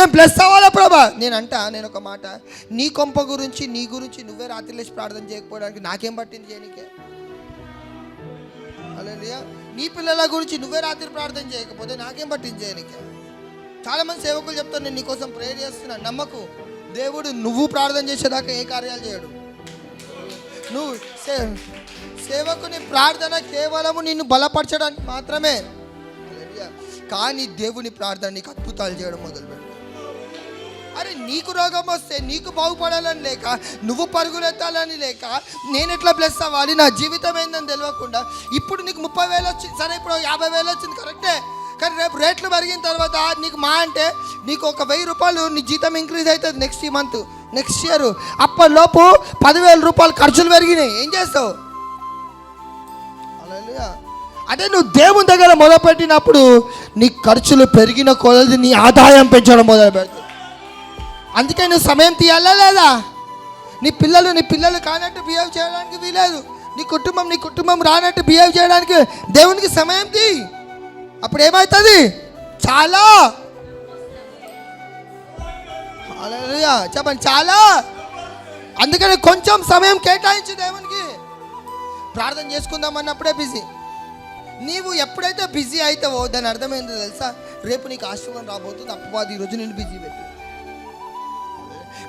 నేను బ్లెస్ అవ్వాలా ప్రభా. నేను ఒక మాట, నీ కొంప గురించి నీ గురించి నువ్వే రాత్రి లేచి ప్రార్థన చేయకపోవడానికి నాకేం పట్టింది చేయనికే? హల్లెలూయా. నీ పిల్లల గురించి నువ్వే రాత్రి ప్రార్థన చేయకపోతే నాకేం పట్టింది చేయనికే? చాలామంది సేవకులు చెప్తారు, నేను నీకోసం ప్రేయర్ చేస్తున్నాను. నమ్మకు, దేవుడు నువ్వు ప్రార్థన చేసేదాకా ఏ కార్యాలు చేయడు. నువ్వు సేవకుని ప్రార్థన కేవలము నిన్ను బలపరచడానికి మాత్రమే. కానీ దేవుని ప్రార్థన నీకు అద్భుతాలు చేయడం మొదలుపెట్టు. అరే నీకు రోగం వస్తే నీకు బాగుపడాలని లేక, నువ్వు పరుగులెత్తాలని లేక, నేను ఎట్లా బ్లెస్ అవ్వాలి, నా జీవితం ఏందని తెలియకుండా ఇప్పుడు నీకు 30,000 వచ్చింది, సరే ఇప్పుడు 50,000 వచ్చింది కరెక్టే. కానీ రేపు రేట్లు పెరిగిన తర్వాత నీకు మా అంటే నీకు ఒక 1,000 రూపాయలు నీ జీతం ఇంక్రీజ్ అవుతుంది నెక్స్ట్ మంత్, నెక్స్ట్ ఇయర్. అప్పటిలోపు 10,000 రూపాయలు ఖర్చులు పెరిగినాయి. ఏం చేస్తావు? హల్లెలూయా. అంటే నువ్వు దేవుని దగ్గర మొదలుపెట్టినప్పుడు నీ ఖర్చులు పెరిగిన కొలది నీ ఆదాయం పెంచడం మొదలు పెడుతుంది. అందుకే నువ్వు సమయం తీయాలా లేదా? నీ పిల్లలు కానట్టు బిహేవ్ చేయడానికి వీలేదు. నీ కుటుంబం రానట్టు బిహేవ్ చేయడానికి దేవునికి సమయం తీ. అప్పుడు ఏమవుతుంది? చాలా. హల్లెలూయా చెప్పండి, చాలా. అందుకని కొంచెం సమయం కేటాయించు దేవునికి. ప్రార్థన చేసుకుందాం అన్నప్పుడే బిజీ. నీవు ఎప్పుడైతే బిజీ అవుతావో దాని అర్థమైందో తెలుసా? రేపు నీకు ఆశీర్వాదం రాబోతుంది. అప్పవాది ఈరోజు నేను బిజీ పెట్టు.